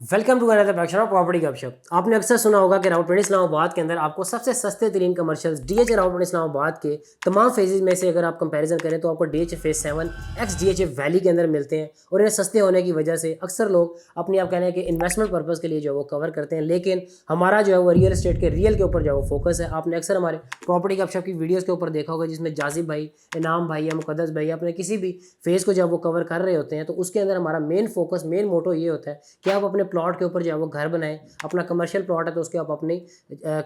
Welcome to another section of property गपशप। आपने अक्सर सुना होगा कि राउट इस्लामाबाद के अंदर आपको सबसे सस्ते तरीन कमर्शियल्स डीएच राउट इस्लामाबाद के तमाम फेजेज में से अगर आप कंपैरिजन करें तो आपको DH phase 7 X DH valley के अंदर मिलते हैं। और इन्हें सस्ते होने की वजह से अक्सर लोग अपनी आप कहने हैं कि इन्वेस्टमेंट पर्पज़ के लिए जो है वो कवर करते हैं, लेकिन हमारा जो है वो रियल एस्टेट के रियल के ऊपर जो है वो फोकस है। आपने अक्सर हमारे प्रॉपर्टी गपशप की वीडियोज़ के ऊपर देखा होगा जिसमें जाजिब भाई, इनाम भाई या मुकद्दस भाई अपने किसी भी फेज़ को जब वो कवर कर रहे होते हैं तो उसके अंदर हमारा मेन फोकस, मेन मोटो ये होता है कि आप अपने प्लॉट के ऊपर जो है वो घर बनाएं। अपना कमर्शियल प्लॉट है तो उसके आप अपनी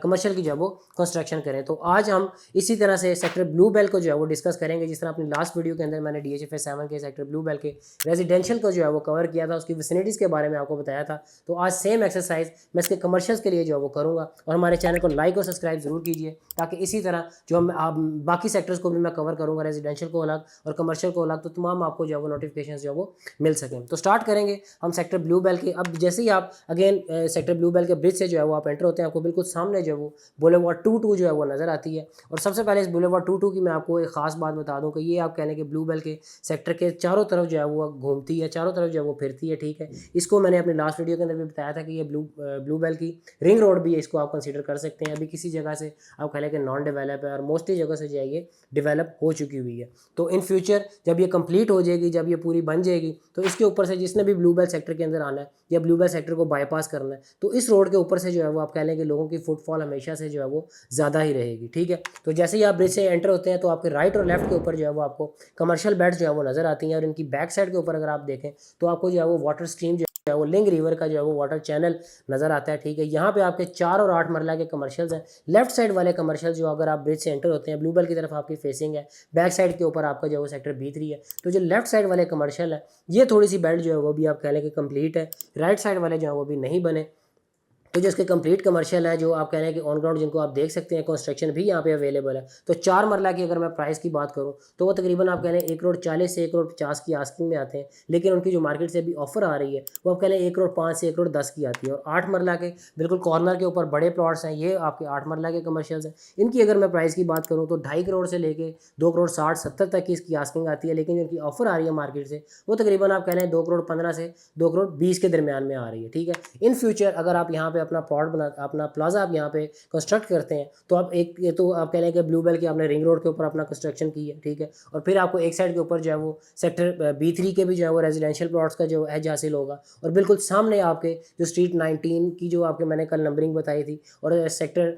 कमर्शियल की जो है वो कंस्ट्रक्शन करें। तो आज हम इसी तरह से सेक्टर ब्लू बेल को जो है वो डिस्कस करेंगे। जिस तरह अपनी लास्ट वीडियो के अंदर मैंने DHFA 7 के सेक्टर ब्लू बेल के रेजिडेंशियल को जो है वो कवर किया था, उसकी विसिनिटीज़ के बारे में आपको बताया था। तो आज सेम एक्सरसाइज मैं इसके कमर्शियल्स के लिए जो है वो करूँगा। और हमारे चैनल को लाइक और सब्सक्राइब जरूर कीजिए ताकि इसी तरह जो हम आप बाकी सेक्टर्स को भी मैं कवर करूँगा, रेजिडेंशियल को अलग और कमर्शियल को अलग, तो तमाम आपको जो है वो नोटिफिकेशन जो है वो मिल सकें। तो स्टार्ट करेंगे हम सेक्टर ब्लू बेल के। अब जैसे ही आप अगेन सेक्टर ब्लू बेल के ब्रिज से जो है वो आप एंटर होते हैं, आपको बिल्कुल सामने जो है वो बुलेवार्ड 22 जो है वो नज़र आती है। और सबसे पहले इस बुलेवार्ड 22 की मैं आपको एक खास बात बता दूं कि ये आप कहने के ब्लू बेल के सेक्टर के चारों तरफ जो है वो घूमती है, चारों तरफ जो है वो फिरती है। ठीक है, इसको मैंने अपनी लास्ट वीडियो के अंदर भी बताया था कि ये ब्लू बेल की रिंग रोड भी है, इसको आप कंसीडर कर सकते हैं। अभी किसी जगह से आप कहने के नॉन डेवलप है और मोस्टली जगह से जो है ये डेवलप हो चुकी हुई है। तो इन फ्यूचर जब ये कंप्लीट हो जाएगी, जब ये पूरी बन जाएगी, तो इसके ऊपर से जिसने भी ब्लू बेल सेक्टर के अंदर आना है या ब्लू बेल सेक्टर को बाईपास करना है, तो इस रोड के ऊपर से जो है वो आप कह लें कि लोगों की फुटफॉल हमेशा से जो है वो ज़्यादा ही रहेगी। ठीक है, तो जैसे ही आप ब्रिज से एंटर होते हैं तो आपके राइट और लेफ्ट के ऊपर जो है वो आपको कमर्शियल बेड्स जो है वो नज़र आती हैं। और इनकी बैक साइड के ऊपर अगर आप देखें तो आपको जो है वो वाटर स्ट्रीम जो है वो लिंग रिवर का जो है वो वाटर चैनल नज़र आता है। ठीक है, यहाँ पे आपके 4 और 8 मरला के कमर्शियल्स हैं। लेफ्ट साइड वाले कमर्शियल जो अगर आप ब्रिज से एंटर होते हैं, ब्लू बेल की तरफ आपकी फेसिंग है, बैक साइड के ऊपर आपका जो है वो सेक्टर B3 है। तो जो लेफ्ट साइड वाले कमर्शियल है ये थोड़ी सी बेल्ट जो है वो भी आप कह लें कि कंप्लीट है, राइट साइड वाले जो है वो भी नहीं बने। तो जो इसके कंप्लीट कमर्शियल है, जो आप कह रहे हैं कि ऑन ग्राउंड जिनको आप देख सकते हैं, कंस्ट्रक्शन भी यहाँ पे अवेलेबल है। तो 4 मरला की अगर मैं प्राइस की बात करूँ तो वो तकरीबन आप कह रहे हैं 1,40,00,000 से 1,50,00,000 की आस्किंग में आते हैं, लेकिन उनकी जो मार्केट से अभी ऑफर आ रही है वो आप कह रहे हैं 1,05,00,000 से 1,10,00,000 की आती है। और 8 मरला के बिल्कुल कॉर्नर के ऊपर बड़े प्लॉट्स हैं, ये आपके 8 मरला के कमर्शियल्स हैं। इनकी अगर मैं प्राइस की बात करूँ तो 2.5 करोड़ से लेके 2,60,70,000 तक की इसकी आस्किंग आती है, लेकिन जिनकी ऑफर आ रही है मार्केट से वो तकरीबन आप कह रहे हैं 2,15 से 2,20 के दरमियान में आ रही है। ठीक है, इन फ्यूचर अगर आप यहाँ पे अपना प्लॉट बना, अपना प्लाजा आप यहाँ पे कंस्ट्रक्ट करते हैं तो आप एक ये तो आप कह रहे हैं कि ब्लू बेल की आपने रिंग रोड के ऊपर अपना कंस्ट्रक्शन की है। ठीक है, और फिर आपको एक साइड के ऊपर जो है वो सेक्टर B3 के भी जो है वो रेजिडेंशियल प्लॉट्स का जो एज हासिल होगा। और बिल्कुल सामने आपके जो स्ट्रीट 19 की जो आपके मैंने कल नंबरिंग बताई थी, और सेक्टर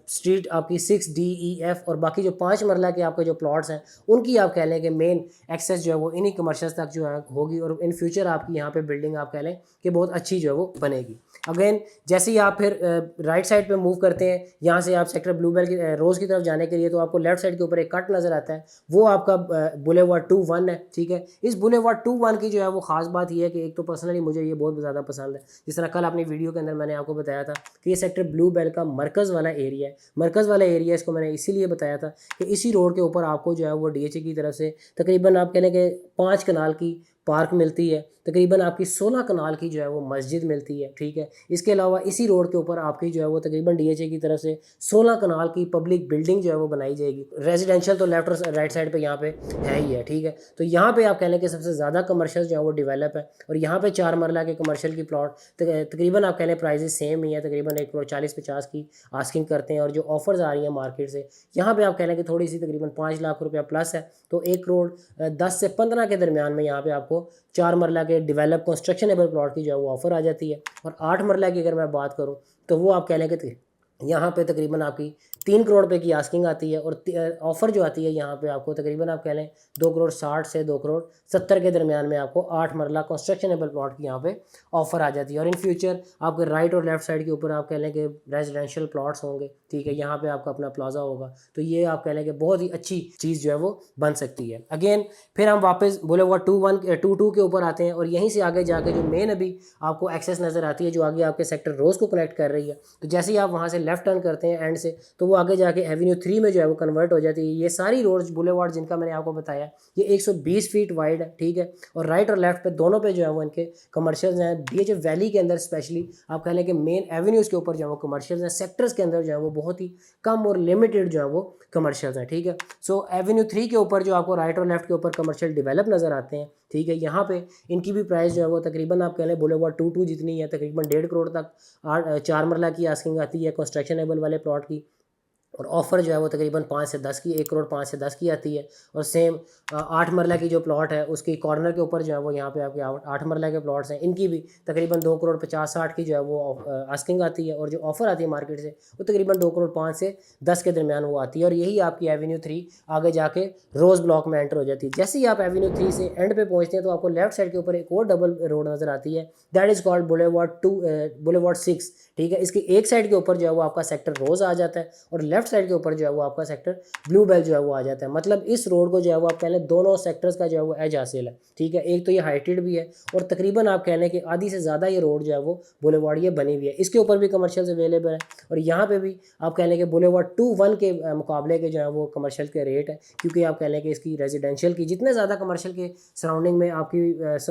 स्ट्रीट आपकी 6D, E, F और बाकी जो 5 मरला के आपके जो प्लॉट्स हैं उनकी आप कह लें कि मेन एक्सेस जो है वो इन्हीं कमर्शियल्स तक जो है होगी। और इन फ्यूचर आपकी यहाँ पे बिल्डिंग आप कह लें कि बहुत अच्छी जो है वो बनेगी। अगेन जैसे ही आप फिर राइट साइड पे मूव करते हैं, यहाँ से आप सेक्टर ब्लू बेल की रोज़ की तरफ जाने के लिए, तो आपको लेफ्ट साइड के ऊपर एक कट नज़र आता है, वो आपका बुलेवार्ड 21 है। ठीक है, इस बुलेवार्ड 21 की जो है वो ख़ास बात ये है कि एक तो पर्सनली मुझे ये बहुत ज़्यादा पसंद है। जिस तरह कल अपनी वीडियो के अंदर मैंने आपको बताया था कि ये सेक्टर ब्लू बेल का मरकज़ वाला एरिया है। मरकज़ वाला एरिया इसको मैंने इसीलिए बताया था कि इसी रोड के ऊपर आपको जो है वो DHA की तरफ से तकरीबन आप कह लें कि 5 कनाल की पार्क मिलती है, तकरीबन आपकी 16 कनाल की जो है वो मस्जिद मिलती है। ठीक है, इसके अलावा इसी रोड के ऊपर आपकी जो है वो तकरीबन DHA की तरफ से 16 कनाल की पब्लिक बिल्डिंग जो है वो बनाई जाएगी। रेजिडेंशियल तो लेफ्ट और राइट साइड पे यहाँ पे है ही है। ठीक है, तो यहाँ पे आप कह लें कि सबसे ज़्यादा कमर्शियल जो है वो डेवलप है। और यहाँ पे 4 मरला के कमर्शियल की प्लॉट तकरीबन आप कह लें प्राइजेस सेम ही है, तकरीबन 1,40,50,000 की आस्किंग करते हैं। और जो ऑफर्स आ रही हैं मार्केट से, यहाँ पर आप कह लें कि थोड़ी सी तकरीबन 5 लाख रुपया प्लस है, तो 1,10 से 15 के दरमियान में यहाँ पर आपको 4 मरला के डेवलप कंस्ट्रक्शनेबल प्लॉट की जो है वो ऑफर आ जाती है। और 8 मरला की अगर मैं बात करूं तो वो आप कह लें कि यहाँ पे तकरीबन आपकी 3 करोड़ रुपए की आस्किंग आती है। और ऑफ़र जो आती है यहाँ पे आपको तकरीबन आप कह लें 2,60,00,000 से 2,70,00,000 के दरमियान में आपको 8 मरला कंस्ट्रक्शनेबल प्लॉट की यहाँ पे ऑफ़र आ जाती है। और इन फ्यूचर आपके राइट और लेफ्ट साइड के ऊपर आप कह लें कि रेजिडेंशियल प्लॉट्स होंगे। ठीक है, यहाँ पे आपका अपना प्लाजा होगा, तो ये आप कह लें कि बहुत ही अच्छी चीज़ जो है वो बन सकती है। अगेन फिर हम वापस बुलेवार्ड 22 के ऊपर आते हैं, और यहीं से आगे जाके जो मेन अभी आपको एक्सेस नज़र आती है, जो आगे आपके सेक्टर रोज़ को कनेक्ट कर रही है। तो जैसे ही आप वहाँ से लेफ्ट टर्न करते हैं एंड से, तो वो आगे जाके एवेन्यू 3 में जो है वो कन्वर्ट हो जाती है। ये सारी रोड्स बुलेवार्ड जिनका मैंने आपको बताया ये 120 फीट वाइड है, ठीक है, और राइट और लेफ्ट पे दोनों पे जो है वो इनके कमर्शियल्स हैं। डीएच वैली के अंदर स्पेशली आप कह लें कि मेन एवेन्यूज़ के ऊपर जो है वो कमर्शियल्स हैं, सेक्टर्स के अंदर जो है वो बहुत ही कम और लिमिटेड जो है वो कमर्शियल्स हैं, ठीक है। सो एवेन्यू 3 के ऊपर जो आपको राइट और लेफ्ट के ऊपर कमर्शियल डेवलप नज़र आते हैं, ठीक है। यहाँ पे इनकी भी प्राइस जो है वो तकरीबन आप कह लें बुलेवार्ड 2 जितनी है, तकरीबन 1.5 करोड़ तक 4 मरला की आस्किंग आती है कंस्ट्रक्शनेबल वाले प्लॉट की, और ऑफ़र जो है वो तकरीबन 5 से 10 की, 1 करोड़ 5 से 10 की आती है। और सेम 8 मरला की जो प्लॉट है उसकी कॉर्नर के ऊपर जो है वो यहाँ पे आपके 8 मरला के प्लॉट्स हैं, इनकी भी तकरीबन 2 करोड़ 50-60 की जो है वो आस्किंग आती है, और जो ऑफ़र आती है मार्केट से वो तकरीबन 2 करोड़ 5 से 10 के दरमियान वो आती है। और यही आपकी एवेन्यू 3 आगे जाके रोज़ ब्लॉक में एंटर हो जाती है। जैसे ही आप एवेन्यू 3 से एंड पे पहुँचते हैं तो आपको लेफ्ट साइड के ऊपर एक और डबल रोड नज़र आती है, दैट इज़ कॉल्ड बुलेवार्ड 6, ठीक है। इसकी एक साइड के ऊपर जो है वो आपका सेक्टर रोज़ आ जाता है, और लेफ्ट साइड के ऊपर जो है वो आपका सेक्टर ब्लू बेल जो है वो आ जाता है। मतलब इस रोड को जो है वो आप कह लें दोनों सेक्टर्स का जो है वो एज हासिल है, ठीक है। एक तो ये हाइटेड भी है, और तकरीबन आप कह लें कि आधी से ज़्यादा ये रोड जो है वो बुलेवार्ड ये बनी हुई है। इसके ऊपर भी कमर्शियल्स अवेलेबल है, और यहाँ पे भी आप कह लें कि बुलेवार्ड 2-1 के मुकाबले के जो है वो कमर्शियल के रेट है, क्योंकि आप कह लें कि इसकी रेजिडेंशियल की जितने ज़्यादा कमर्शियल के सराउंडिंग में आपकी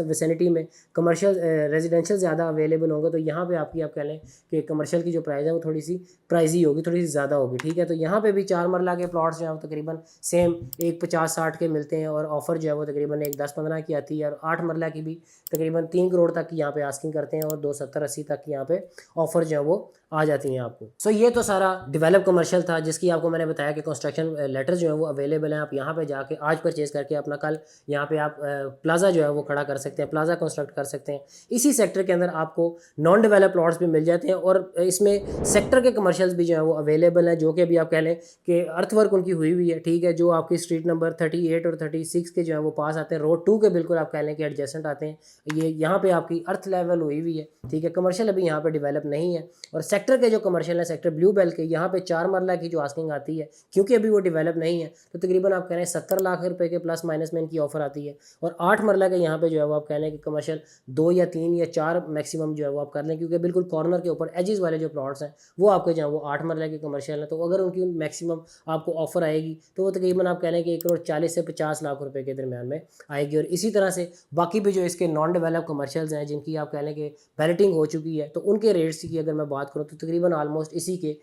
विसिनिटी में कमर्शियल रेजिडेंशियल ज़्यादा अवेलेबल होंगे, तो यहाँ पे आपकी आप कह लें कि कमर्शियल की जो प्राइस है वो थोड़ी सी प्राइजी होगी, थोड़ी सी ज़्यादा होगी, ठीक है। तो यहाँ पे भी 4 मरला के प्लॉट्स जो है वो तकरीबन सेम 1 50-60 के मिलते हैं, और ऑफ़र जो है वो तकरीबन 1 10-15 की आती है, और 8 मरला की भी तकरीबन 3 करोड़ तक की यहाँ पे आस्किंग करते हैं, और 270-80 तक की यहाँ पे ऑफ़र जो है वो आ जाती हैं आपको। सो ये तो सारा डेवलप कमर्शियल था, जिसकी आपको मैंने बताया कि कंस्ट्रक्शन लेटर जो है वो अवेलेबल है। आप यहाँ पे जाके आज परचेज़ करके अपना कल यहाँ पे आप प्लाजा जो है वो खड़ा कर सकते हैं, प्लाजा कंस्ट्रक्ट कर सकते हैं। इसी सेक्टर के अंदर आपको नॉन डेवलप प्लॉट्स भी मिल जाते हैं, और इसमें सेक्टर के कमर्शियल्स भी जो है वो अवेलेबल हैं, जो कि अभी आप कह लें कि अर्थवर्क उनकी हुई हुई है, ठीक है, जो आपकी स्ट्रीट नंबर 38 और 36 के जो है वो पास आते हैं, रोड 2 के बिल्कुल आप कह लें कि एडजेसेंट आते हैं। ये यहाँ पे आपकी अर्थ लेवल हुई हुई है, ठीक है। कमर्शियल अभी यहाँ पे डेवलप नहीं है, और सेक्टर के जो कमर्शियल है सेक्टर ब्लू बेल के, यहाँ पे 4 मरला की जो आस्किंग आती है, क्योंकि अभी वो डेवलप नहीं है, तो तकरीबन आप कह रहे हैं 70 लाख रुपए के प्लस माइनस में इनकी ऑफर आती है। और 8 मरला के यहाँ पे जो है वो आप कह लें कि कमर्शियल 2 या 3 या 4 मैक्सिमम जो है वो आप कर लें, क्योंकि बिल्कुल कॉर्नर के ऊपर एजिस वाले जो प्लॉट्स हैं वो आपके जो है वो 8 मरला के कमर्शियल हैं। तो अगर उनकी मैक्सिमम आपको ऑफर आएगी तो वो तकरीबन आप कह लें कि 1 करोड़ 40 से 50 लाख रुपए के दरमियान में आएगी। और इसी तरह से बाकी भी जो इसके नॉन डेवलप कमर्शियल्स हैं, जिनकी आप कह लें कि बैलेटिंग हो चुकी है, तो उनके रेट्स की अगर मैं बात करूँ तो तकरीबन ऑलमोस्ट इसी के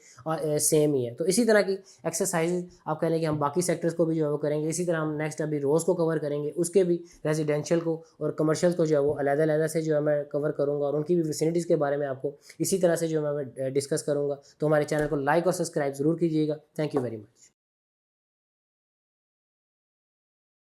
सेम ही है। तो इसी तरह की एक्सरसाइज आप कह लें कि हम बाकी सेक्टर्स को भी जो है वो करेंगे। इसी तरह हम नेक्स्ट अभी रोज़ को कवर करेंगे, उसके भी रेजिडेंशियल को और कमर्शियल को जो है वो अलग-अलग से जो है मैं कवर करूँगा, और उनकी भी विसिनिटीज़ के बारे में आपको इसी तरह से जो मैं डिस्कस करूँगा। तो हमारे चैनल को लाइक और सब्सक्राइब ज़रूर कीजिएगा। Thank you very much.